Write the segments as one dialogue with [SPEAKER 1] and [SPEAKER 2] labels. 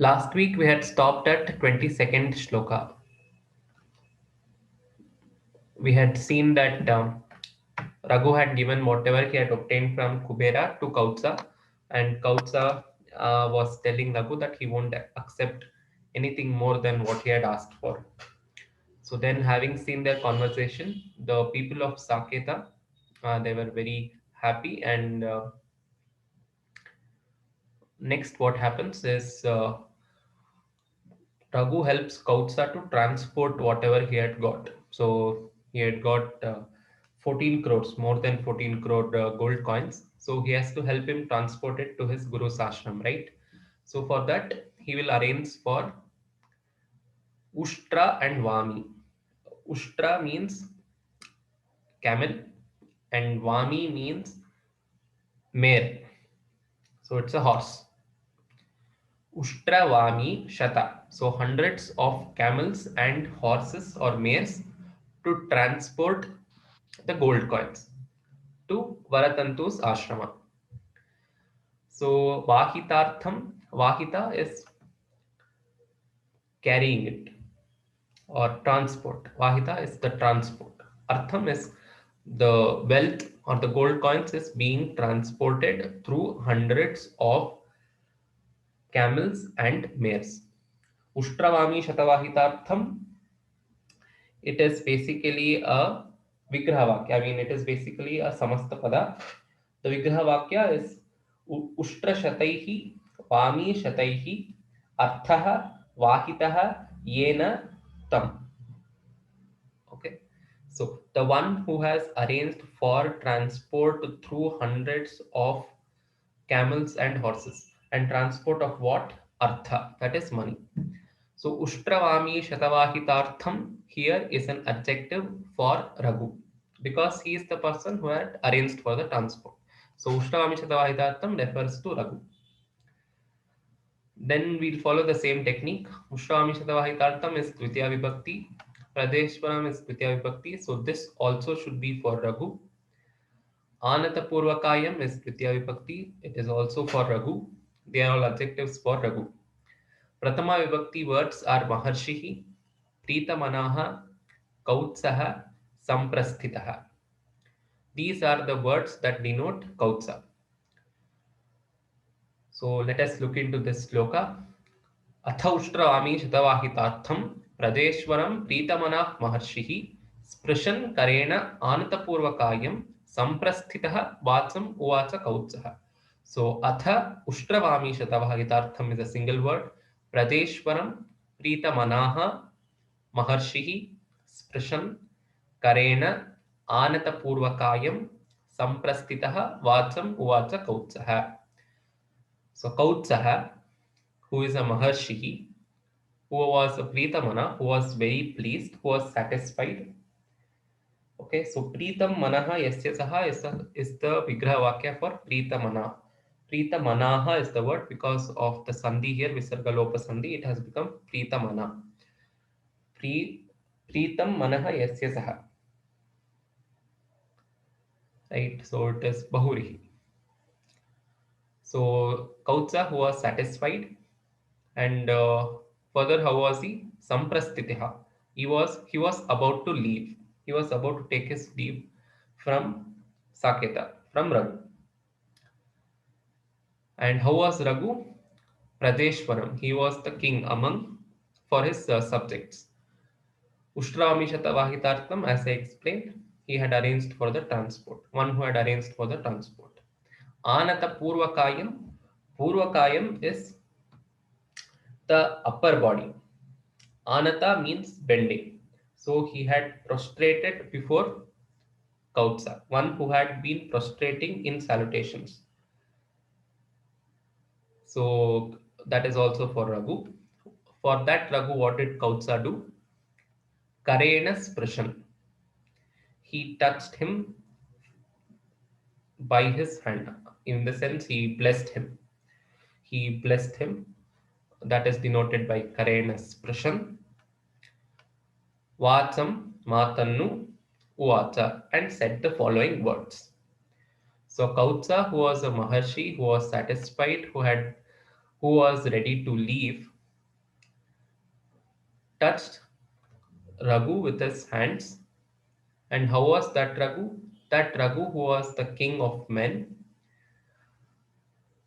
[SPEAKER 1] Last week we had stopped at 22nd shloka. We had seen that Raghu had given whatever he had obtained from Kubera to Kautsa, and Kautsa was telling Raghu that he won't accept anything more than what he had asked for. So then, having seen their conversation, the people of Saketa, they were very happy. And next, what happens is Raghu helps Kautsa to transport whatever he had got. So he had got 14 crores, more than 14 crore gold coins. So he has to help him transport it to his Guru's ashram, right? So for that, he will arrange for Ushtra and Vami. Ushtra means camel, and Vami means mare. So it's a horse. Uštravami Shata. So hundreds of camels and horses or mares to transport the gold coins to Varatantu's ashrama. So Vahitartham, Vahita is carrying it or transport. Vahita is the transport. Artham is the wealth or the gold coins is being transported through hundreds of camels and mares. Uštravami Shatavahitartham, it is basically a Vigraha Vakya. I mean, it is basically a Samasta Pada. The Vigraha Vakya is Ushtra Shataihi, Vami Shataihi, Arthaha, Vahitaha, Yena Tam. Okay. So the one who has arranged for transport through hundreds of camels and horses, and transport of what? Artha, that is money. So Ushtravami Shatavahitartham here is an adjective for Raghu because he is the person who had arranged for the transport. So Ushtravami Shatavahitartham refers to Raghu. Then we'll follow the same technique. Ushtravami Shatavahitartham is Dvitiya Vibhakti. Pradeshwaram is Dvitiya Vibhakti. So this also should be for Raghu. Anata Purvakayam is Dvitiya Vibhakti. It is also for Raghu. They are all adjectives for Raghu. Pratama Vibhakti words are Maharshihi, Pritamanaha, Kautsaha, Samprasthitaha. These are the words that denote Kautsa. So let us look into this sloka. Athaushtrami Shatavahitartham Pradeshwaram Pritamana Maharshihi Sprishan Karena Anatapurvakayam Samprasthitaha Vatsam Uvacha Kautsaha. So Atha Ushtravami Shatavahitartham is a single word. Pradeshwaram Pritamanaha Maharshihi Sprishan Karena Anatapurvakayam Samprasthitaha Vatsam Uvacha Kautsaha. So Kautsaha, who is a Maharshi, who was a Pritamana, who was very pleased, who was satisfied. Okay, so Pritam Manaha Yasya Saha is the Vigraha Vakya for Pritamana. Pritamanaha is the word because of the Sandhi here, Visarga Lopa Sandhi, it has become Pritamana. Pritam Manaha Yasya Saha. Right, so it is Bahuri. So Kautsa, who was satisfied, and further, how was he? Samprastitiha. He was about to leave. He was about to take his leave from Saketa, from Raghu. And how was Raghu? Pradeshwaram. He was the king among for his subjects. Ushtramishatha Vahitartham, as I explained, he had arranged for the transport. One who had arranged for the transport. Anata Purvakayam. Purvakayam is the upper body. Anata means bending. So he had prostrated before Kautsa, one who had been prostrating in salutations. So that is also for Raghu. For that Raghu, what did Kautsa do? Karena Sprashan. He touched him by his hand. In the sense, he blessed him. He blessed him. That is denoted by Karena Sprashan. Vacham Matannu Uvacha, and said the following words. So Kautsa, who was a Maharshi, who was satisfied, who had who was ready to leave, touched Raghu with his hands. And how was that Raghu? That Raghu, who was the king of men,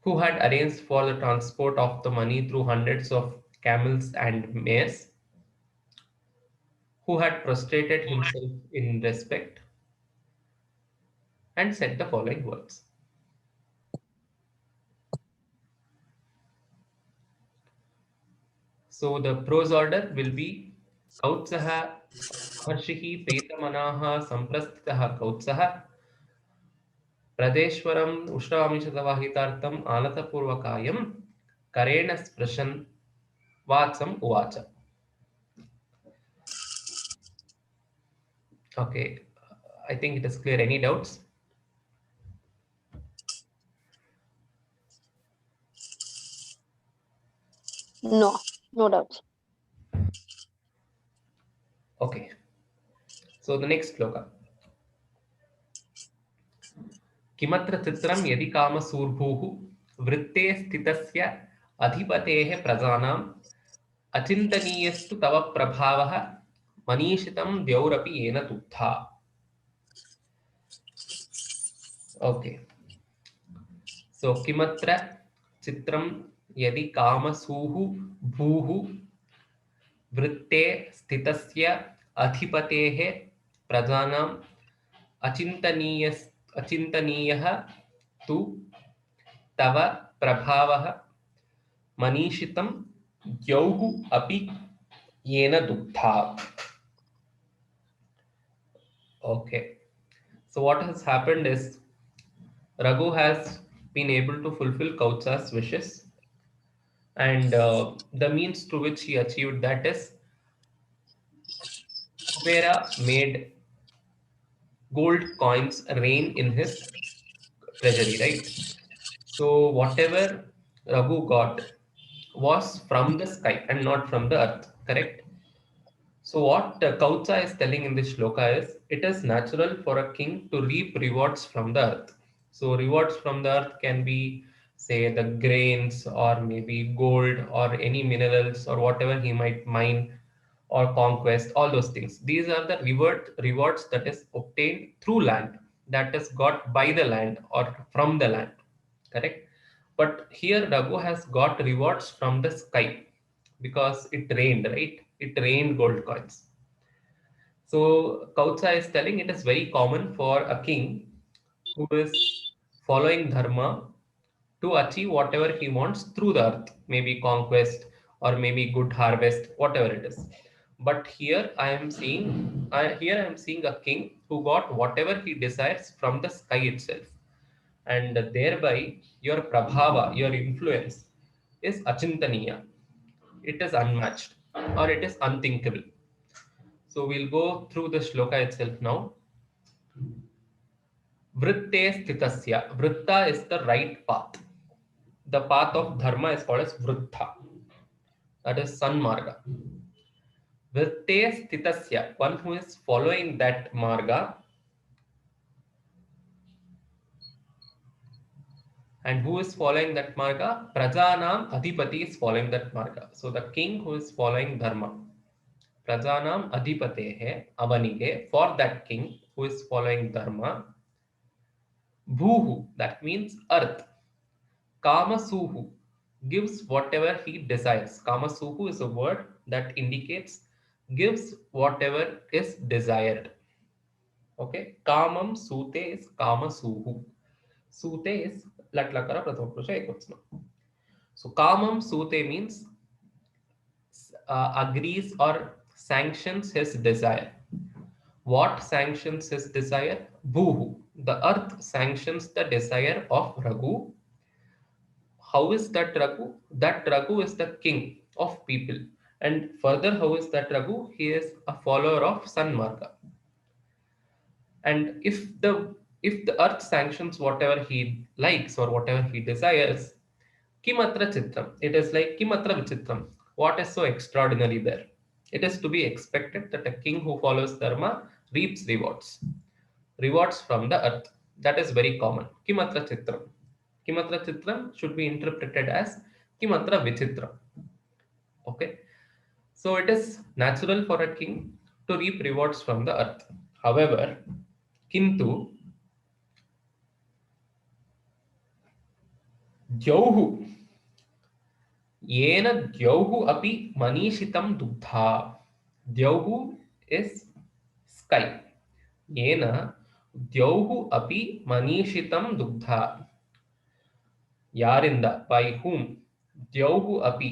[SPEAKER 1] who had arranged for the transport of the money through hundreds of camels and mares, who had prostrated himself in respect and said the following words. So the prose order will be Kautsaha Maharshihi Petamanaha Samprastitaha Kautsaha Pradeshwaram Ushravamishatavahitartam Anatapurvakayam Karena Sprashan Vatsam Uvacha. Okay, I think it is clear. Any doubts?
[SPEAKER 2] No, no doubts.
[SPEAKER 1] Okay, so the next sloka. किमत्र चित्रं यदि कामसूर्भूः वृत्ते स्थितस्य अधिपतेः प्रजानाम् अचिन्तनीयस्तु तव प्रभावः मनीषितं द्यौरपि येन तुथा. Okay, so किमत्र चित्रं यदि कामसूः भूः वृत्ते स्थितस्य अधिपतेः प्रजानाम् अचिन्तनीय अचिन्तनीयः तु तव प्रभावः मनीषितं द्यौः अपि येन दुग्धा. Okay, so what has happened is Raghu has been able to fulfill Kautsa's wishes, and the means to which he achieved that is Kubera made gold coins rain in his treasury, right? So whatever Raghu got was from the sky and not from the earth, correct? So what Kautsa is telling in this shloka is it is natural for a king to reap rewards from the earth. So rewards from the earth can be say the grains or maybe gold or any minerals or whatever he might mine or conquest, all those things. These are the rewards that is obtained through land, that is got by the land or from the land, correct? But here Raghu has got rewards from the sky because it rained, right? It rained gold coins. So Kautsa is telling it is very common for a king who is following dharma to achieve whatever he wants through the earth, maybe conquest or maybe good harvest, whatever it is. But here I am seeing a king who got whatever he desires from the sky itself, and thereby your prabhava, your influence, is achintaniya. It is unmatched or it is unthinkable. So we'll go through the shloka itself now. Vritte sthitasya. Vritta is the right path. The path of dharma is called as vritta. That is sanmarga. Vritte sthitasya. One who is following that marga and who is following that marga? Prajanam adhipati is following that marga. So the king who is following dharma. Prajanam adhipatehe avanige. For that king who is following dharma. Bhuhu. That means earth. Kamasuhu gives whatever he desires. Kamasuhu is a word that indicates gives whatever is desired. Okay. Kamam sute is Kamasuhu. Sute is latlakara prathama purusha ekvachanam. So Kamam sute means agrees or sanctions his desire. What sanctions his desire? Bhuhu. The earth sanctions the desire of Raghu. How is that Raghu? That Raghu is the king of people. And further, how is that Raghu? He is a follower of Sanmarga. And if the earth sanctions whatever he likes or whatever he desires, Kimatra Chitram. It is like Kimatra Vichitram. What is so extraordinary there? It is to be expected that a king who follows Dharma reaps rewards. Rewards from the earth. That is very common. Kimatra Chitram. Kimatra Chitram should be interpreted as Kim atra vichitra. Okay. So it is natural for a king to reap rewards from the earth. However, kintu द्यौः येन द्यौः अपि मनीषितं दुग्धा. द्यौः is sky. येन द्यौः अपि मनीषितं दुग्धा. यारिंदा, by whom? द्यौः अपि,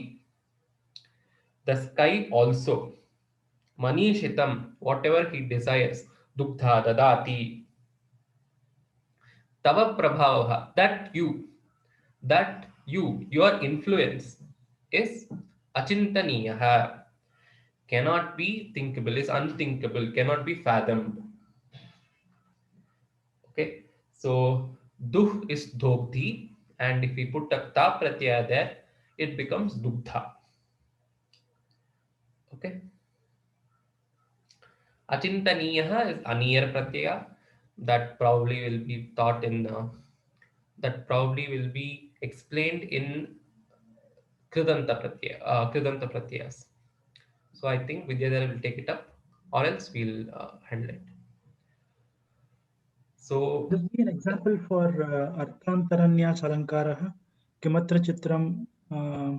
[SPEAKER 1] the sky also. Manishitam, whatever he desires. Dugdha dadati. Tava prabhavaha, that you, your influence is achintaniyaha, cannot be thinkable, is unthinkable, cannot be fathomed. Okay, so duh is dhogdhi, and if we put a ta pratyaya there, it becomes dugdha. Okay, achintaniyaha is aniyar pratyaya, that probably will be taught in that probably will be explained in Kridanta Pratyas. So I think Vidyadhara will take it up, or else we'll handle it. So,
[SPEAKER 3] Just be an example for Arthantaranya Salankaraha, Kimatra Chitram, uh,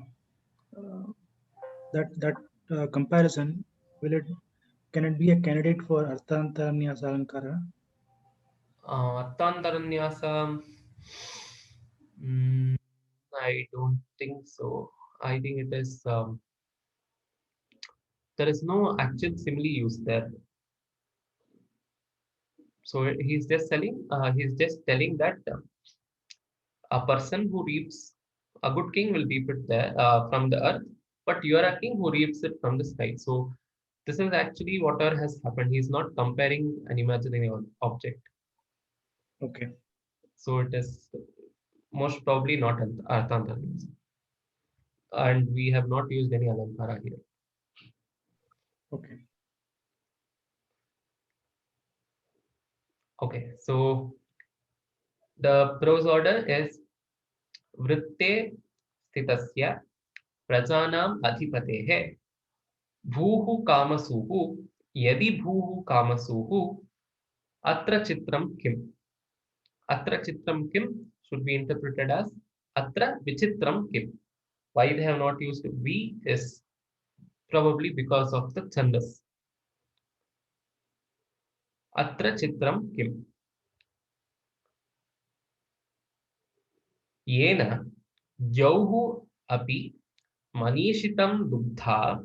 [SPEAKER 3] that comparison, will it can it be a candidate for Arthantaranya Salankara?
[SPEAKER 1] Arthantaranyasa, mm, I don't think so. I think it is, there is no actual simile used there. So he's just telling that a person who reaps, a good king will reap it there from the earth, but you are a king who reaps it from the sky. So this is actually whatever has happened. He's not comparing an imaginary object.
[SPEAKER 3] Okay.
[SPEAKER 1] So it is most probably not Arthantaranyasa. And we have not used any Alankara here.
[SPEAKER 3] Okay.
[SPEAKER 1] Okay, so the prose order is Vritte Stitasya Prajanam Adhipatehe Bhuhu Kamasuhu Yadi Bhuhu Kamasuhu Atra Chitram Kim. Atra Chitram Kim should be interpreted as Atra Vichitram Kim. Why they have not used V is probably because of the chandas. Atra Chitram Kim. Yena Jauhu Api Manishitam Dugdha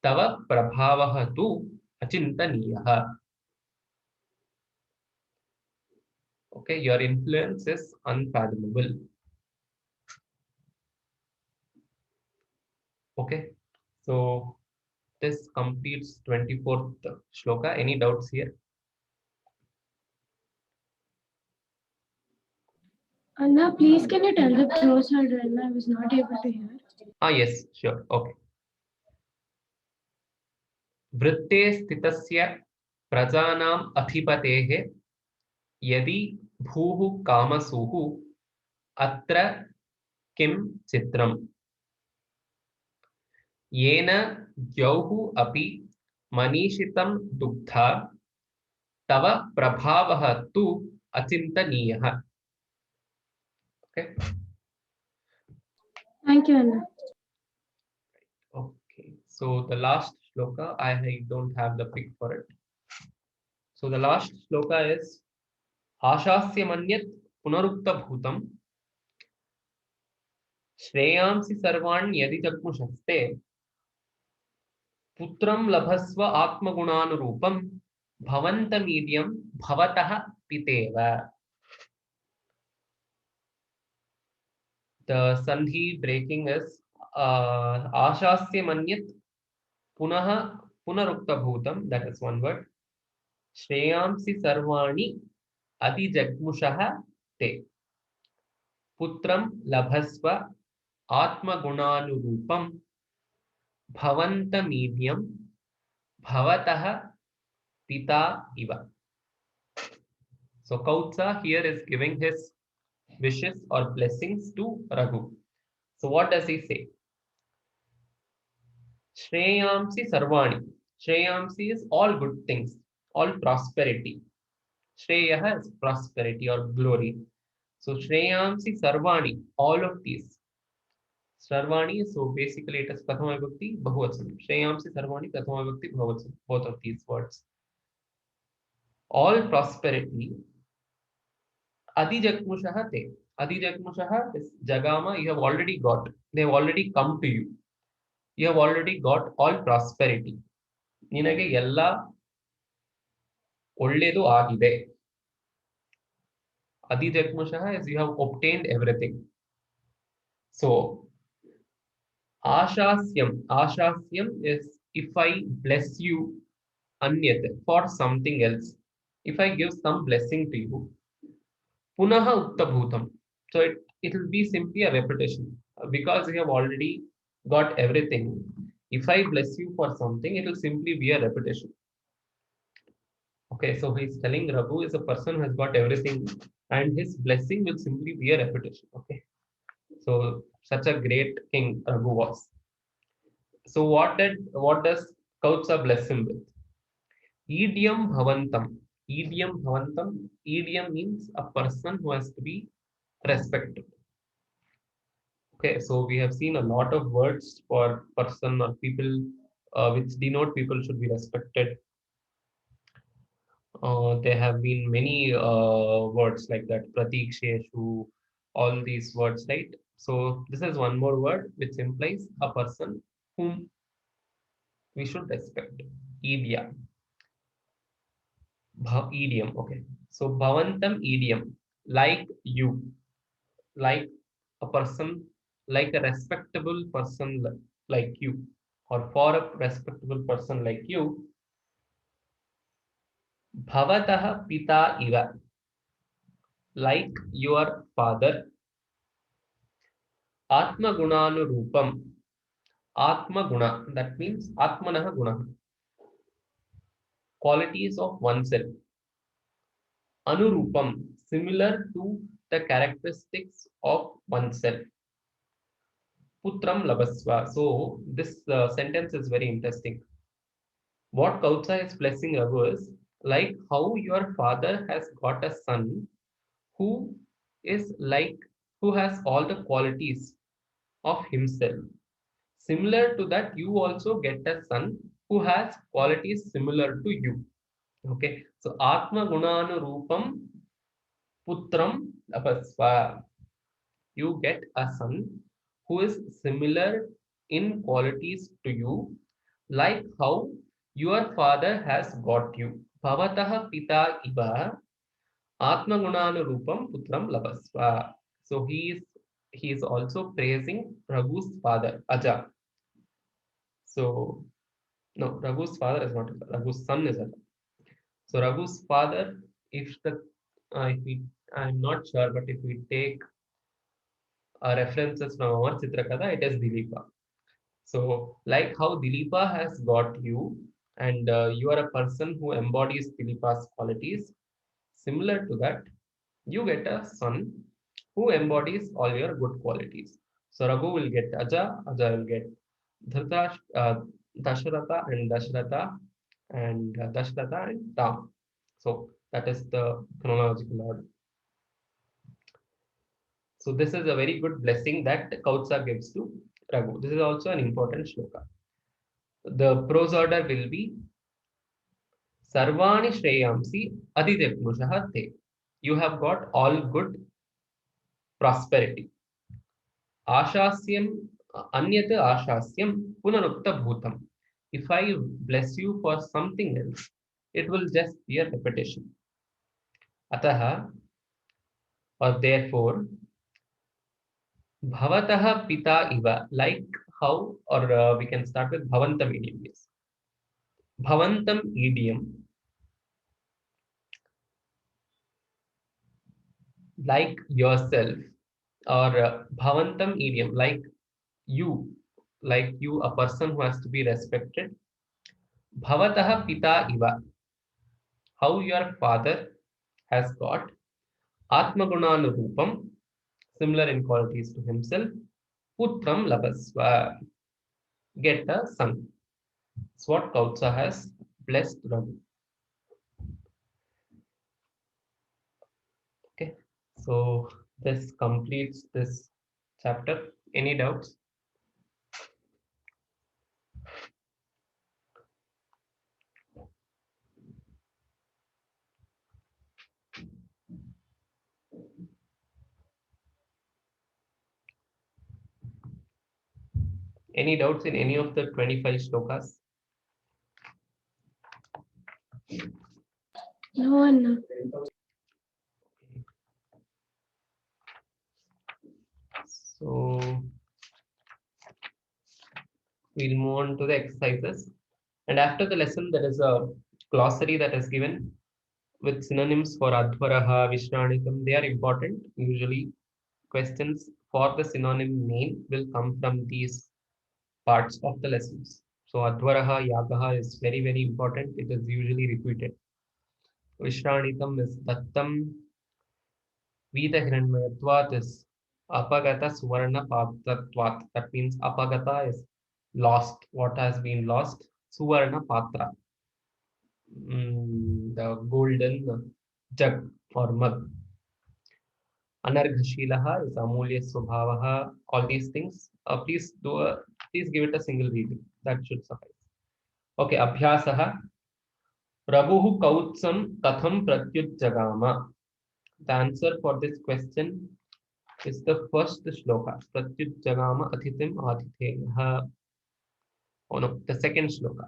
[SPEAKER 1] Tava Prabhavaha tu Achintaniyaha. Okay, your influence is unfathomable. Okay, so this completes 24th shloka. Any doubts here?
[SPEAKER 4] Anna, please can you tell the prose order? I was not able to hear.
[SPEAKER 1] Ah, yes, sure. Okay. वृत्ते स्थितस्य प्रजानाम् अधिपतेः यदि भूः कामसूः अत्र किं चित्रम् येन द्यौः अपि मनीषितं दुग्धा तव प्रभावः तु अचिन्तनीयः. Okay.
[SPEAKER 4] Thank you, Anna.
[SPEAKER 1] Okay. So the last shloka, I don't have the pick for it. So the last shloka is Ashasya manyat punarukta bhutam श्रेयांसि सर्वाणि यदि चक्षुषस्ते पुत्रं लभस्व आत्मगुणानुरूपं भवन्तमीड्यं भवतः पितेव. The sandhi breaking is आशास्य मन्यत पुनः पुनरुक्त भूतम, that is one word. श्रेयांसि सर्वाणि अधिजग्मुषः ते पुत्रं लभस्व आत्मगुणानुरूपं भवन्तमीड्यं भवतः pita iva. So Kautsa here is giving his wishes or blessings to Raghu. So what does he say? Shreyamsi Sarvani. Shreyamsi is all good things, all prosperity. Shreya is prosperity or glory. So Shreyamsi Sarvani, all of these. Sarvani, so basically it is Prathama Vibhakti, Bahuvachanam. Shreyamsi Sarvani, Prathama Vibhakti, Bahuvachanam. Both of these words. All prosperity. Adijagmushaha te. Adijagmushaha is Jagama, you have already got. They have already come to you. You have already got all prosperity. ನಿನಗೆ ಎಲ್ಲ ಒಳ್ಳೆಯದು ಆಗಿದೆ. Adijagmushaha is you have obtained everything. So Ashasyam is if I bless you anyat for something else. If I give some blessing to you, punaha uttabhutam. So it will be simply a repetition because you have already got everything. If I bless you for something, it will simply be a repetition. Okay, so he's telling Raghu is a person who has got everything, and his blessing will simply be a repetition. Okay, so such a great king Raghu was. So what does Kautsa bless him with? Idiom bhavantam. Idiom bhavantam. Idiom means a person who has to be respected. Okay, so we have seen a lot of words for person or people which denote people should be respected. There have been many words like that, pratiksheshu, all these words, right? So this is one more word which implies a person whom we should respect. Idiom. Idiom. Okay. So bhavantam idiom, like you, like a person, like a respectable person like you, or for a respectable person like you, bhavatah pita iva, like your father, atma gunanurupam, atma guna, that means atmanah guna, qualities of oneself, anurupam, similar to the characteristics of oneself. Putram labasva. So this sentence is very interesting. What Kautsa is blessing Raghu is like how your father has got a son who is like who has all the qualities of himself. Similar to that, you also get a son who has qualities similar to you. Okay, so Atma Gunanu Rupam Putram Labasva. You get a son who is similar in qualities to you, like how your father has got you. Bhavatah pita iba atmagunanurupam putram labasva. So he is also praising Raghu's father, Aja. So no, Raghu's father is not Aja. Raghu's son is Aja. So Raghu's father, if we I'm not sure, but if we take references from our Chitrakada, it is Dilipa. So, like how Dilipa has got you, and you are a person who embodies Dilipa's qualities, similar to that, you get a son who embodies all your good qualities. So, Raghu will get Aja, Aja will get Dasharatha and Dasharatha, and Dasharatha and Ram. So, that is the chronological order. So this is a very good blessing that Kautsa gives to Raghu. This is also an important shloka. The prose order will be Sarvani Shreyamsi Adidepnushaha Te. You have got all good prosperity. Ashasyam Anyat Ashasyam Punarukta Bhutam. If I bless you for something else, it will just be a repetition. Ataha, or therefore, Bhavataha Pita Iva, like how, or we can start with Bhavantam idiom. Yes. Bhavantam idiom, like yourself, or Bhavantam idiom, like you, a person who has to be respected. Bhavataha Pita Iva, how your father has got Atmagunanurupam, similar in qualities to himself. Putram labasva. Get a son. It's what Kautsa has blessed Raghu. Okay, so this completes this chapter. Any doubts? Any doubts in any of the 25 shlokas?
[SPEAKER 4] No, Anna.
[SPEAKER 1] So we'll move on to the exercises. And after the lesson, there is a glossary that is given with synonyms for Advaraha, Vishranitam. They are important. Usually, questions for the synonym name will come from these parts of the lessons. So, Advaraha, Yagaha is very, very important. It is usually repeated. Vishranitam is Dattam, Vita Hiranyatvat is Apagata Suvarna Patratvat. That means Apagata is lost, what has been lost. Suvarna Patra, the golden jug or mug. Anarghashilaha is Amulya Swabhavaha. All these things. Please give it a single reading. That should suffice. Okay, Abhyasaha. Raguhu Kautsam Katham Pratyujjagama. The answer for this question is the first shloka. Pratyujjagama Athitim Adhitheyaha. Oh no, the second shloka.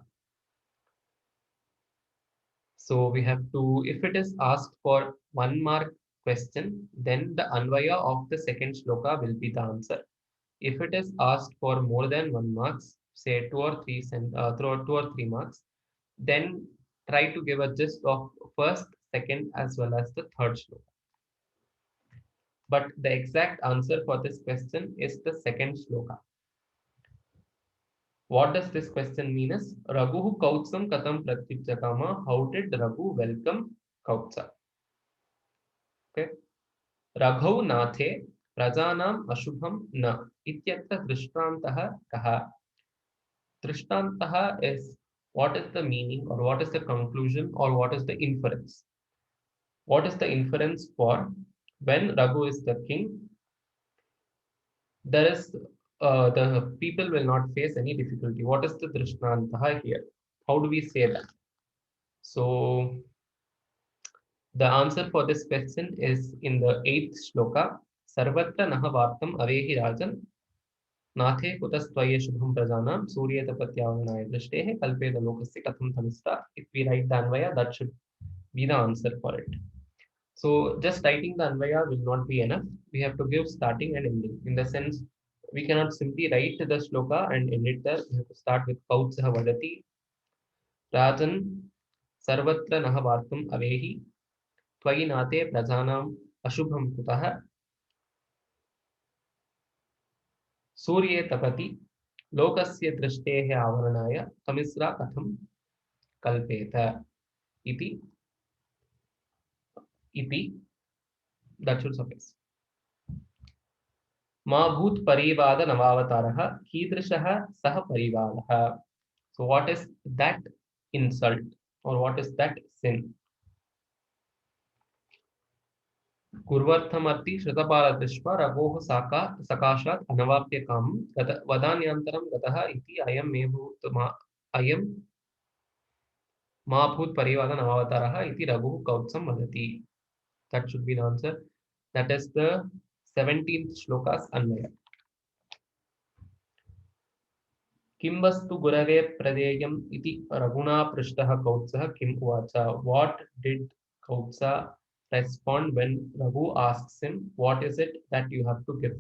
[SPEAKER 1] So we have to, if it is asked for 1 mark question, then the Anvaya of the second shloka will be the answer. If it is asked for more than 1 marks, say 2 or 3 marks, then try to give a gist of first, second, as well as the third shloka. But the exact answer for this question is the second shloka. What does this question mean is Raghuhu Kautsam Katam Pratyujjagama. How did Raghu welcome Kautsa? Okay. Raghau Nathe Prajanam Ashubham Na. Ityatra Drishtantaha Kaha. Drishtantaha is what is the meaning or what is the conclusion or what is the inference? What is the inference for when Raghu is the king? There is the people will not face any difficulty. What is the Drishtantaha here? How do we say that? So the answer for this question is in the 8th shloka. Sarvatra naha vartam avehi rajan नाथे कुतस्त्वये Shubham प्रजानाम सूर्यतपत्यावरणाय दृष्टेः कल्पेत लोकस्य कथम तमस्ता. If we write the Anvaya, that should be the answer for it. So just writing the Anvaya will not be enough. We have to give starting and ending. In the sense, we cannot simply write the shloka and end it there. We have to start with Kautsah Vadati Rajan Sarvatra Nahavartam Avehi Twayi Nate Prajanam Ashubham Kutah सूर्ये तपति लोकस्य दृष्टेः आवरणाय तमिस्रा कथं कल्पेत इति that should suffice. मा भूत परिवाद नवावतारः कीदृशः सः परिवादः. So what is that insult or what is that sin? कुर्वर्थमर्ति श्रुतपालदृष्ट्वा रघोः सकाशात् अनवाप्य कामं वदान्यन्तरं गतः इति अयं मे भूत अयं मा भूत परिवाद नवावतारः इति रघुः कौत्सं वदति. That should be the answer. That is the 17th shlokas Anvaya. किं वस्तु गुरवे प्रदेयम् इति रघुना पृष्टः कौत्सः किम् उवाच. What did Kautsa respond when Raghu asks him, what is it that you have to give?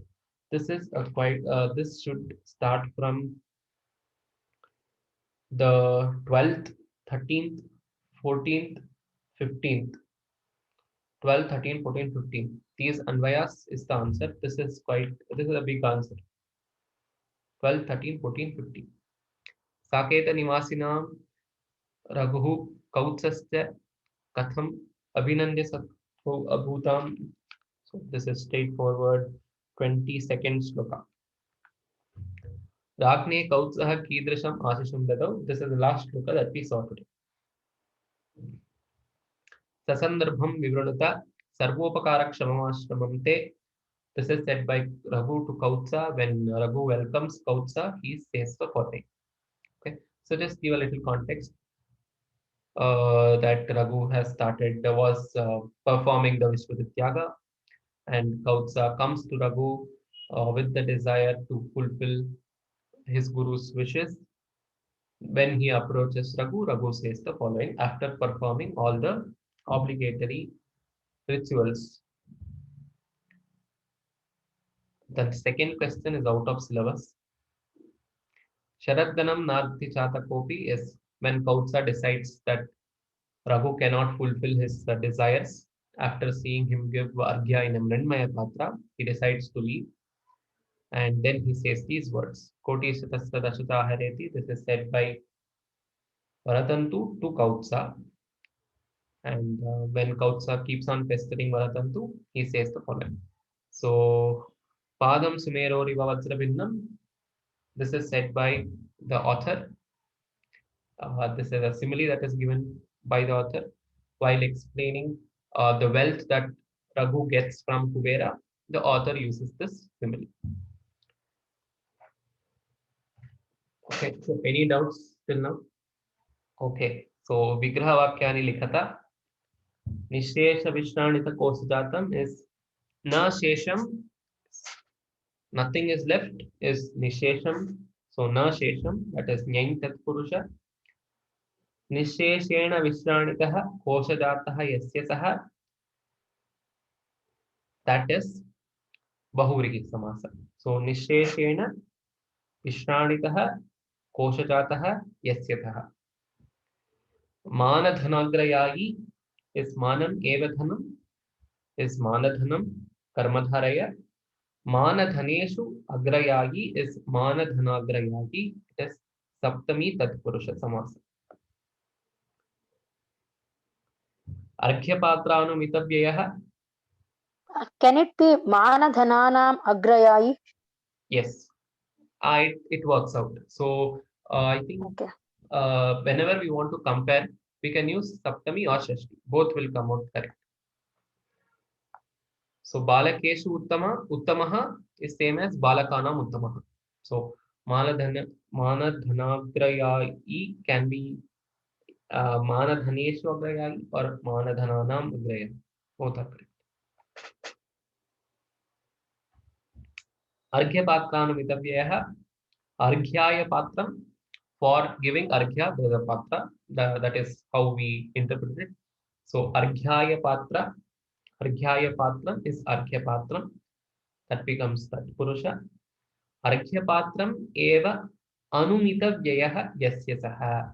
[SPEAKER 1] This is a quite, this should start from the 12th, 13th, 14th, 15th. 12, 13, 14, 15. These Anvayas is the answer. This is a big answer. 12, 13, 14, 15. Saketa Nivasinam Raghu Kautsasya Katham Abhinandya Satvo Abhutam. So this is straightforward 22nd shloka. Ragne Kautsah Kidrisham Ashisham Dadau. This is the last shloka that we saw today. Sasandarbham Vivranata Sarvopakara Kshamamashramam Te. This is said by Raghu to Kautsa. When Raghu welcomes Kautsa, he says the following. Okay, so just give a little context. That Raghu has started, was performing the Vishwadityaga, and Kautsa comes to Raghu with the desire to fulfill his guru's wishes. When he approaches Raghu, Raghu says the following after performing all the obligatory rituals. The second question is out of syllabus. Sharadganam Narthi Chatakopi is when Kautsa decides that Raghu cannot fulfill his desires. After seeing him give Arghya in a Mrindmaya Patra, he decides to leave. And then he says these words. Koti Satasya Dashata Hareti. This is said by Varatantu to Kautsa. And when Kautsa keeps on pestering Varatantu, he says the following. So, Padam Sumerori Vavajravinnam. This is said by the author. This is a simile that is given by the author while explaining the wealth that Raghu gets from Kubera. The author uses this simile. Okay, so any doubts till now? Okay, so Vigraha Vakyani Likhata Nishesha Vishnanita Kosajatam is Na Shesham, nothing is left, is Nishesham. So Na Shesham, that is Nyain Tat Purusha. Nisheshena Vishnanitaha Kosajataha Yasya Saha, that is Bahurihi Samasa. So Nisheshena Vishnanitaha Kosajataha Yasyataha. Manadhanagrayayi is Manam Evadhanam, is Manadhanam Karmadharaya. Manadhaneshu Agrayagi is Manadhanagrayagi. It is Saptami Tatpurusha Samasa. Arghyapatranumitavyayaha.
[SPEAKER 2] Can it be Manadhananam Agrayayi?
[SPEAKER 1] Yes, it works out. So I think
[SPEAKER 2] Okay.
[SPEAKER 1] whenever we want to compare, we can use Saptami or Shashti. Both will come out correct. So Balakeshu Uttamaha is same as Balakanam Uttamaha. So Manadhanagrayayi can be Manadhaneshu Agrayayi or Manadhananam Agrayayi. Both are correct. Arghyapatranumitavyayaha. Arghyaya Patram. For giving Arghya, there is a Patra. That is how we interpret it. So Arghyaya Patra. Arghyaya Patram is Arghya Patram. That becomes that Purusha. Arghya Patram eva Anumitavyayaha Yasya Saha.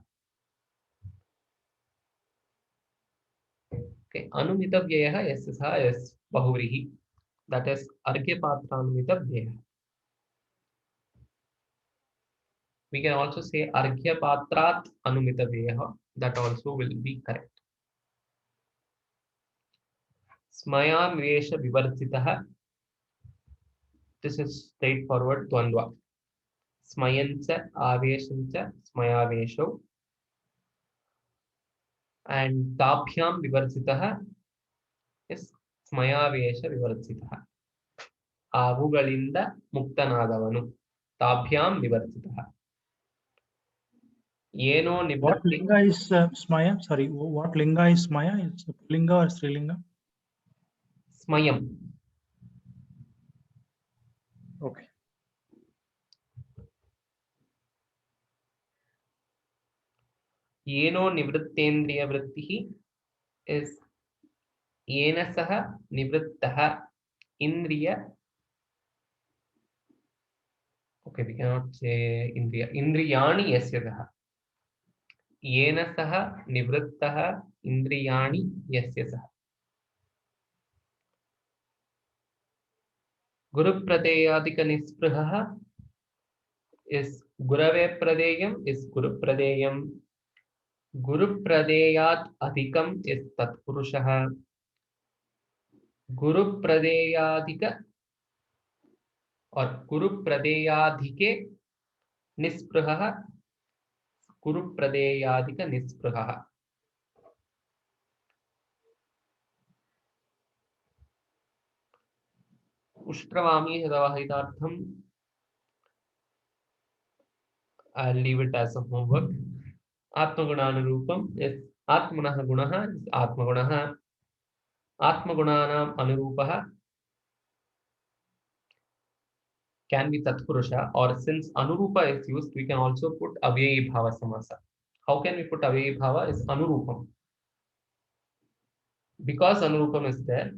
[SPEAKER 1] Okay, Anumitavyayaha Yasya Saha is Bahurihi. That is Arghya Patranumitavyayaha. We can also say Arghya Patrat Anumitavyayaha. That also will be correct. Smaya Vesha Vivartitaha. This is straightforward Dvandva. Smayancha Aveshancha Smayavesho. And Tabhyam Vivartitaha is Smayavesha Vivartitaha. Avugalinda Muktanadavanu. Tabhyam Vivartitaha. Yeno
[SPEAKER 3] What
[SPEAKER 1] Nivratti.
[SPEAKER 3] linga is Smaya? Sorry, what linga is Smaya? It's linga or Strilinga?
[SPEAKER 1] Smayam.
[SPEAKER 3] Okay.
[SPEAKER 1] Yeno Nivrittendriya Vrittihi is Yena Saha Nivrittaha Indriya. Okay, we cannot say Indriya. Indriyani Yasyadaha. Yena Saha Nivrittaha Indriyani Yasya Saha. Guru Pradeyadika Nispraha is Gurave Pradeyam is Guru Pradeyam. Guru Pradeyat Adhikam is Tatpurushaha. Guru Pradeyadika or Guru Pradeyadhike निस्पृहः कुरुप्रदेयादिक निस्पृहः उष्ट्रवामी हितार्थम I'll leave it as a homework. Atmagunanurupam is Atmanah Gunaha is Atmagunaha. Atmagunanam Anurupah can be Tatpurusha, or since Anurupa is used, we can also put Avyayi Bhava Samasa. How can we put Avyayi Bhava? Is Anurupam. Because Anurupam is there,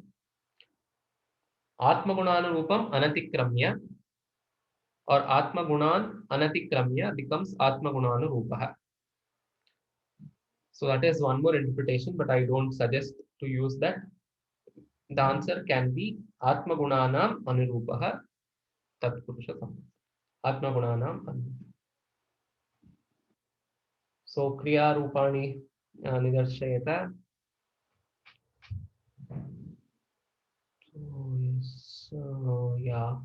[SPEAKER 1] Atmagunanurupam Anatikramya or Atmagunan Anatikramya becomes Atmagunanurupaha. So that is one more interpretation, but I don't suggest to use that. The answer can be Atmagunanam Anurupaha Tatpurusha Samasa. Atmagunanam Anurupaha. So Kriya Rupani Nidarshayata. So yes, yeah.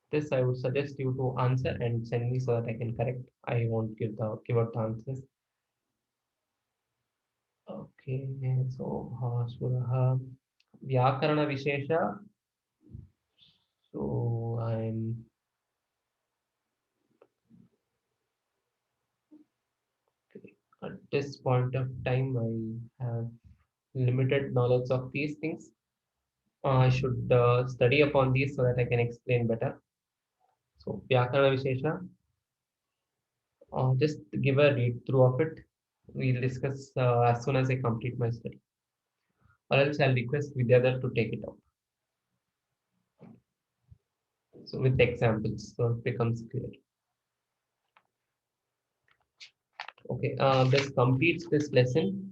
[SPEAKER 1] This I would suggest you to answer and send me so that I can correct. I won't give out the answers. Okay, so Suraha Vyakarana Vishesha. So I'm at this point of time I have limited knowledge of these things. I should study upon these so that I can explain better. So Vyakarana Vishesha. Just give a read through of it. We'll discuss as soon as I complete my study. Or else I'll request Vidyadhara to take it up. So with examples, so it becomes clear. Okay, this completes this lesson.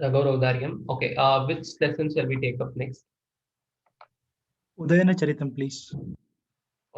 [SPEAKER 1] Raghoraudaryam. Okay, which lesson shall we take up next?
[SPEAKER 3] Udayana Charitam, please.